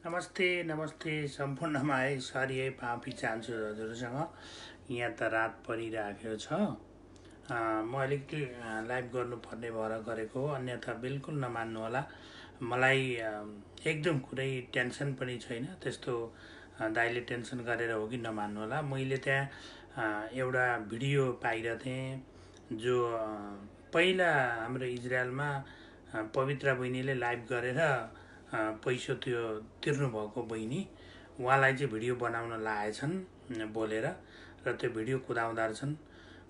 नमस्ते नमस्ते सम्पूर्णमा है सरी है माफी चाहन्छु हजुरसँग। यहाँ त रात परिराखेको छ। म अलिकति लाइभ गर्नुपर्ने भएर गरेको हो, अन्यथा बिल्कुल नमान्नु होला। मलाई एकदम कुनै टेन्सन पनि छैन, त्यस्तो दाइले टेन्सन गरेर हो कि नमान्नु होला। मैले त्यहाँ एउटा भिडियो पाइरहेको थिएँ जो पहिला हाम्रो इजरायलमा पवित्र बहिनीले लाइभ गरेर पैसा त्यो तिर्नुभएको बहिनी, उहाँलाई चाहिँ भिडियो बनाउन लाएछन् बोलेर र त्यो भिडियो कुदाउँदा रहेछन्।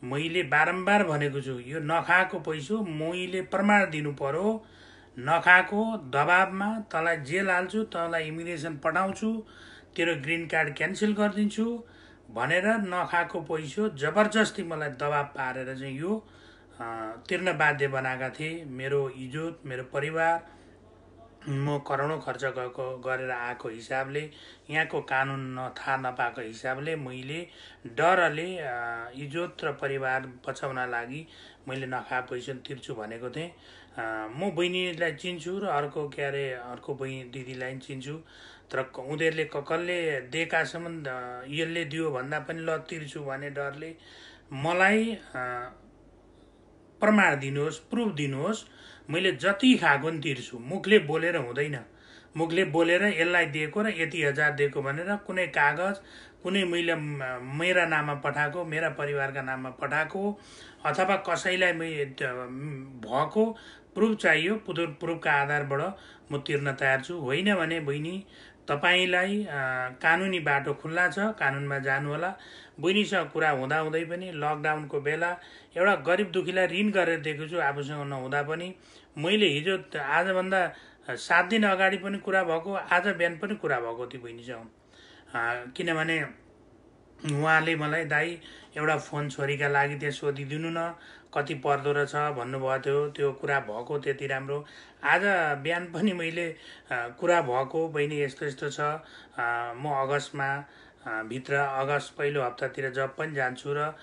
मैले बारम्बार भनेको छु, यो नखाएको पैसा मैले प्रमाण दिनु पर्यो। नखाएको दबाबमा तँलाई जेल हाल्छु, तँलाई इमिग्रेसन पठाउँछु, तेरो ग्रीन कार्ड क्यान्सल गरिदिन्छु भनेर नखाएको पैसा जबरजस्ती मलाई दबाब पारेर चाहिँ यो तिर्न बाध्य बनाएका थिए। मेरो इज्जत, मेरो परिवार, म करोडौँ खर्च गरेर आएको हिसाबले, यहाँको कानुन थाहा नपाएको हिसाबले मैले डरले इज्जत र परिवार बचाउन लागि मैले नखा पैसा तिर्छु भनेको थिएँ। म बहिनीलाई चिन्छु र अर्को बहिनी दिदीलाई चिन्छु, तर उनीहरूले कसले दिएकासम्म यसले दियो भन्दा पनि ल तिर्छु भने डरले मलाई प्रमाण दिनुहोस्, प्रुफ दिनुहोस्। मैले जति खाएको नि तिर्छु। मुखले बोलेर हुँदैन। मुखले बोलेर यसलाई दिएको र यति हजार दिएको भनेर कुनै कागज, कुनै मैले मेरा नाममा पठाएको, मेरा परिवारका नाममा पठाएको अथवा कसैलाई भएको प्रुफ चाहियो। प्रुफका आधारबाट म तिर्न तयार छु। होइन भने बहिनी, तपाईलाई कानुनी बाटो खुल्ला छ, कानुनमा जानु होला। बहिनीसँग कुरा हुँदाहुँदै पनि लकडाउनको बेला एउटा गरिब दुखीलाई ऋण गरेर दिएको छु, आफूसँग नहुँदा पनि। मैले हिजो आजभन्दा 7 दिन अगाडि पनि कुरा भएको, आज बिहान पनि कुरा भएको थियो बहिनीसँग। किनभने उहाँले मलाई दाइ एउटा फोन छोरीका लागि त्यहाँ सोधिदिनु न, कति पर्दो रहेछ भन्नुभएको थियो। त्यो कुरा भएको त्यति राम्रो। आज बिहान पनि मैले कुरा भएको, बहिनी यस्तो यस्तो छ, म अगस्तमा अगस्त पहिलो हप्तातिर जब पनि जान्छु र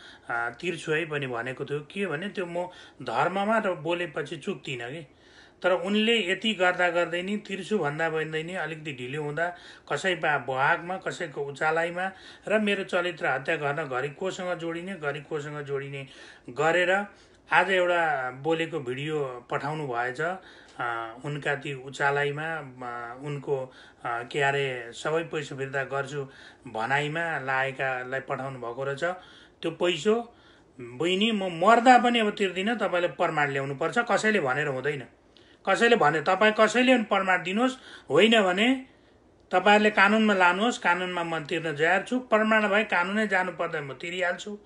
तिर्छु है पनि भनेको थियो। के भने त्यो म धर्ममा र बोलेपछि चुक्दिनँ कि। तर उनले यति गर्दा गर्दै नि तिर्छु भन्दा भन्दै नि अलिकति ढिलो हुँदा कसै बहागमा, कसैको उचालाइमा र मेरो चरित्र हत्या गर्न घरि कोसँग जोडिने गरेर आज एउटा बोलेको भिडियो पठाउनु भएछ। उनका ती उचालाइमा, उनको के अरे सबै पैसा फिर्ता गर्छु भनाइमा लागेकालाई पठाउनु भएको रहेछ। त्यो पैसा बहिनी म मर्दा पनि अब तिर्दिनँ, तपाईँले प्रमाण ल्याउनु पर्छ। कसैले भनेर हुँदैन। कसैले भने तपाईँ कसैले पनि प्रमाण दिनुहोस्। होइन भने तपाईँहरूले कानुनमा लानुहोस्, कानुनमा म तिर्न तयार छु। प्रमाण भए कानुनै जानु पर्दैन, म तिरिहाल्छु।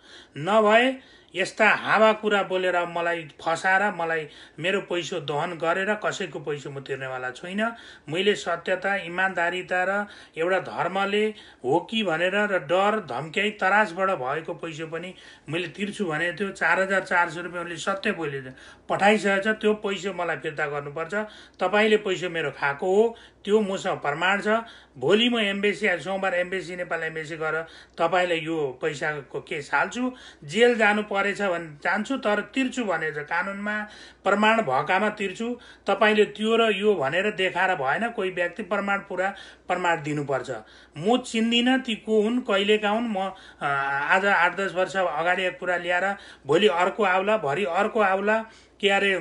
नभए यस्ता हावा कुरा बोलेर मलाई फसाएर मलाई मेरो पैसा दहन गरेर कसैको पैसा म तिर्नेवाला छुइनँ। मैले सत्यता, इमान्दारिता र एउटा धर्मले हो कि भनेर र डर धम्क्याइ तरासबाट भएको पैसा पनि मैले तिर्छु भनेको थियो। 4400 रुपियाँ उनले सत्य बोले पठाइसकेछ। त्यो पैसा मलाई फिर्ता गर्नुपर्छ। तपाईँले पैसा मेरो खाएको हो, त्यो मसँग प्रमाण छ। भोलि म एम्बेसी, सोमबार एम्बेसी, नेपाल एम्बेसी गएर तपाईँलाई यो पैसाको केस हाल्छु। जेल जानु परेछ भने जान्छु, तर तिर्छु भनेछ कानुनमा, प्रमाण भएकामा तिर्छु। तपाईँले त्यो र यो भनेर देखाएर भएन। कोही व्यक्ति प्रमाण दिनुपर्छ। म चिन्दिनँ ती को हुन्, कहिलेका हुन्। म आज 8-10 वर्ष अगाडि कुरा ल्याएर भोलि अर्को आउला, भरि अर्को आउला। के अरे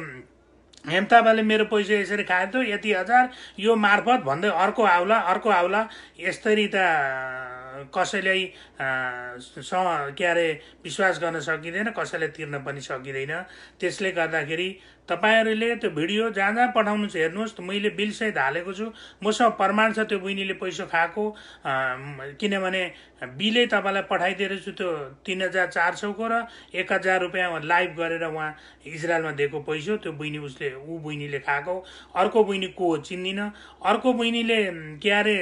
हेमताबाले मेरो पैसा यसरी खायो त यति हजार यो मार्फत भन्दै अर्को आउला। यसरी त कसैलाई के अरे विश्वास गर्न सकिँदैन, कसैले तिर्न पनि सकिँदैन। त्यसले गर्दाखेरि तपाईँहरूले त्यो भिडियो जहाँ जहाँ पठाउनु छ हेर्नुहोस्। मैले बिलसहित हालेको छु, मसँग प्रमाण छ त्यो बहिनीले पैसा खाएको। किनभने बिलै तपाईँलाई पठाइदिएर छु, त्यो 3400 को र 1000 रुपियाँ लाइभ गरेर उहाँ इजरायलमा दिएको पैसा, त्यो बहिनीले खाएको। अर्को बहिनी को हो चिन्दिनँ। अर्को बहिनीले के अरे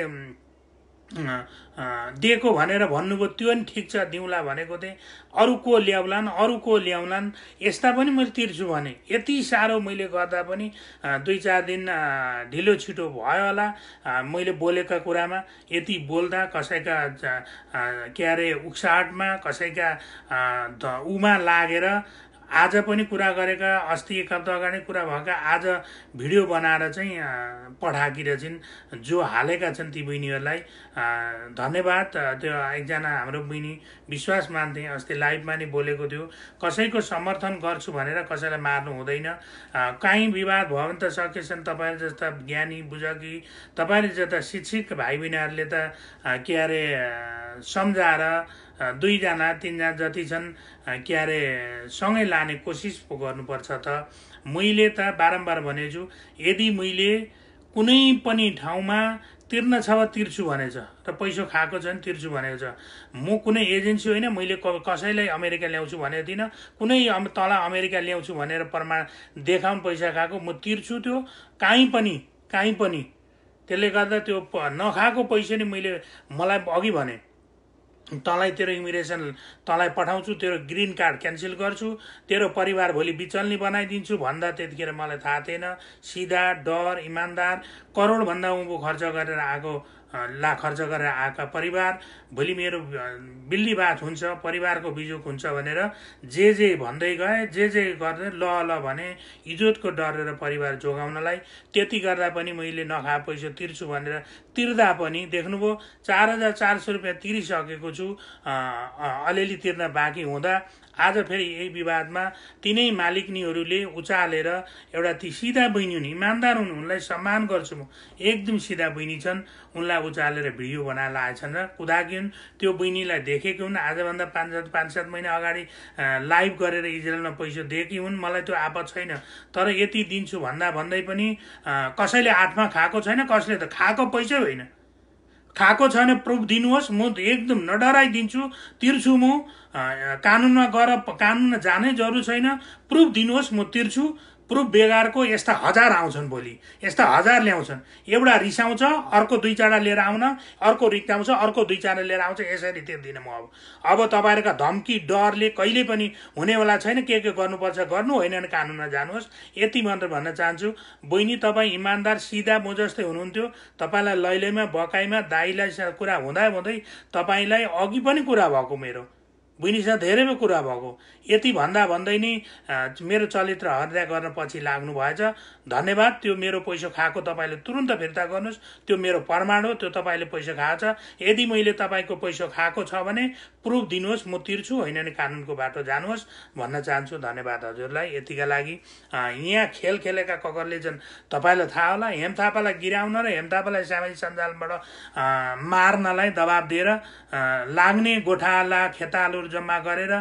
दिएको भनेर भन्नुभयो, त्यो पनि ठिक छ, दिउँला भनेको थिएँ। अरू को ल्याउलान्, यस्ता पनि मैले तिर्छु भने। यति साह्रो मैले गर्दा पनि 2-4 दिन ढिलो छिटो भयो होला मैले बोलेका कुरामा। यति बोल्दा कसैका के अरे उक्साहटमा, कसैका उमा लागेर आज पनि कुरा गरेका, अस्ति एक हप्ता अगाडि कुरा भएका आज भिडियो बनाएर चाहिँ पठाएकी रहेछन् जो हालेका छन् ती बहिनीहरूलाई धन्यवाद। त्यो एकजना हाम्रो बहिनी विश्वास मान्थे, अस्ति लाइभमा नि बोलेको थियो, कसैको समर्थन गर्छु भनेर कसैलाई मार्नु हुँदैन। काहीँ विवाद भयो भने त सकेछन् तपाईँले जस्ता ज्ञानी बुझकी, तपाईँले जस्ता शिक्षित भाइ बहिनीहरूले त के अरे सम्झाएर 2 जना 3 जना जति छन् के अरे सँगै लाने कोसिस पो गर्नुपर्छ त। मैले त बारम्बार भनेछु, यदि मैले कुनै पनि ठाउँमा तिर्न छ वा तिर्छु भनेछ र पैसा खाएको छ भने तिर्छु भनेको छ। म कुनै एजेन्सी होइन, मैले कसैलाई अमेरिका ल्याउँछु भनेको थिइनँ, कुनै तल अमेरिका ल्याउँछु भनेर प्रमाण देखाउन पैसा खाएको, म तिर्छु त्यो कहीँ पनि। त्यसले गर्दा त्यो नखाएको पैसा नि मैले मलाई अघि भने तँलाई तेरो इमिग्रेसन तँलाई पठाउँछु, तेरो ग्रिन कार्ड क्यान्सल गर्छु, तेरो परिवार भोलि बिचल्नी बनाइदिन्छु भन्दा त्यतिखेर मलाई थाहा थिएन। सिधा डर इमान्दार करोडभन्दा उँभो खर्च गरेर आएका परिवार भोलि मेरो बिल्ली बात हुन्छ, परिवारको बिजोक हुन्छ भनेर जे भन्दै गए, जे गर्दै ल भने इज्जतको डरेर परिवार जोगाउनलाई। त्यति गर्दा पनि मैले नखा पैसा तिर्छु भनेर तिर्दा पनि देख्नुभयो 4400 रुपियाँ तिरिसकेको छु, अलिअलि तिर्न बाँकी हुँदा आज फेरि यही विवादमा तिनै मालिकनीहरूले उचालेर एउटा ती सिधा बहिनी हुन्, इमान्दार हुन्, उनलाई सम्मान गर्छु म, एकदम सिधा बहिनी छन्, उनलाई उचालेर भिडियो बनाएर आएछन् र कुदाकी हुन्। त्यो बहिनीलाई देखेकी हुन्, आजभन्दा 5-7 महिना अगाडि लाइभ गरेर इजरायलमा पैसा दिएकी हुन्, मलाई त्यो आपत छैन। तर यति दिन्छु भन्दै पनि कसैले 8मा खाएको छैन, कसले त खाएको पैसा होइन, खाएको छैन प्रुफ दिनुहोस्, म एकदम नडराइदिन्छु, तिर्छु म। कानुनमा गएर कानुनमा जानै जरुरी छैन, प्रुफ दिनुहोस् म तिर्छु। प्रुफ बेगारको यस्ता 1000 आउँछन्, भोलि यस्ता 1000 ल्याउँछन्। एउटा रिसाउँछ, अर्को 2-4 लिएर आउन, अर्को रिसाउँछ, अर्को 2-4 लिएर आउँछ, यसरी तिर्दिनँ म। अब तपाईँहरूका धम्की डरले कहिले पनि हुनेवाला छैन। के गर्नुपर्छ गर्नु, होइन भने कानुनमा जानुहोस्। यति मात्र भन्न चाहन्छु, बहिनी तपाईँ इमान्दार सिधा म जस्तै हुनुहुन्थ्यो, तपाईँलाई लैलैमा बकाइमा दाइलाई कुरा हुँदै तपाईँलाई अघि पनि कुरा भएको, मेरो बहिनीसँग धेरैमा कुरा भएको, यति भन्दै नि मेरो चरित्र हत्या गर्न पछि लाग्नु भएछ। धन्यवाद। त्यो मेरो पैसा खाएको तपाईँले तुरुन्त फिर्ता गर्नुहोस्, त्यो मेरो प्रमाण हो, त्यो तपाईँले पैसा खाएको छ। यदि मैले तपाईँको पैसा खाएको छ भने प्रुफ दिनुहोस्, म तिर्छु, होइन भने कानुनको बाटो जानुहोस् भन्न चाहन्छु। धन्यवाद हजुरलाई। यतिका लागि यहाँ खेल खेलेका ककरले चाहिँ तपाईँलाई थाहा होला, हेम थापालाई गिराउन र हेम थापालाई सामाजिक सञ्जालबाट मार्नलाई दबाब दिएर लाग्ने गोठाला खेतालहरू जम्मा गरेर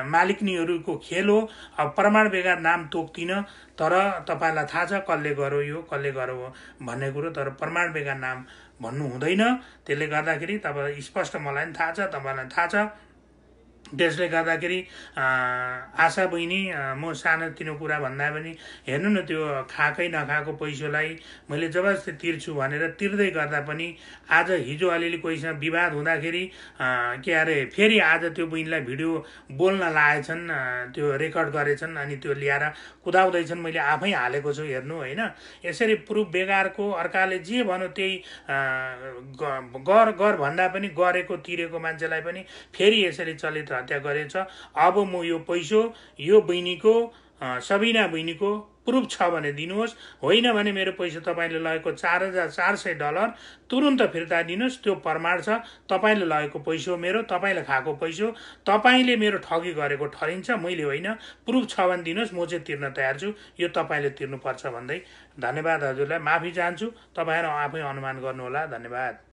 मालिकनीहरूको खेल हो। अब प्रमाण बेगर नाम तोक्दिन, तर तपाईँलाई थाहा छ कसले गर्यो यो कसले गर्यो भन्ने कुरो, तर प्रमाण बेगर नाम भन्नु हुँदैन। त्यसले गर्दाखेरि तपाईँ स्पष्ट मलाई पनि थाहा छ, तपाईँलाई थाहा छ। त्यसले गर्दाखेरि आशा बहिनी, म सानोतिनो कुरा भन्दा पनि हेर्नु न, त्यो खाएकै नखाएको पैसालाई मैले जबरजस्ती तिर्छु भनेर तिर्दै गर्दा पनि आज हिजो अलिअलि कोहीसँग विवाद हुँदाखेरि के अरे फेरि आज त्यो बहिनीलाई भिडियो बोल्न लाएछन्, त्यो रेकर्ड गरेछन्, अनि त्यो ल्याएर कुदाउँदैछन्। मैले आफै हालेको छु, हेर्नु होइन। यसरी प्रुफ बेगारको अर्काले जे भन्यो त्यही गर भन्दा पनि गरेको तिरेको मान्छेलाई पनि फेरि यसरी चलित हत्या गरेछ। अब म यो पैसा यो बहिनीको सबिना बहिनीको प्रुफ छ भने दिनुहोस्, होइन भने मेरो पैसा तपाईँले लगेको $4400 तुरुन्त फिर्ता दिनुहोस्। त्यो प्रमाण छ, तपाईँले लगेको पैसा मेरो, तपाईँले खाएको पैसा, तपाईँले मेरो ठगी गरेको ठहरिन्छ, मैले होइन। प्रुफ छ भने दिनुहोस्, म चाहिँ तिर्न तयार छु, यो तपाईँले तिर्नुपर्छ भन्दै धन्यवाद हजुरलाई। माफी चाहन्छु, तपाईँहरू आफै अनुमान गर्नुहोला। धन्यवाद।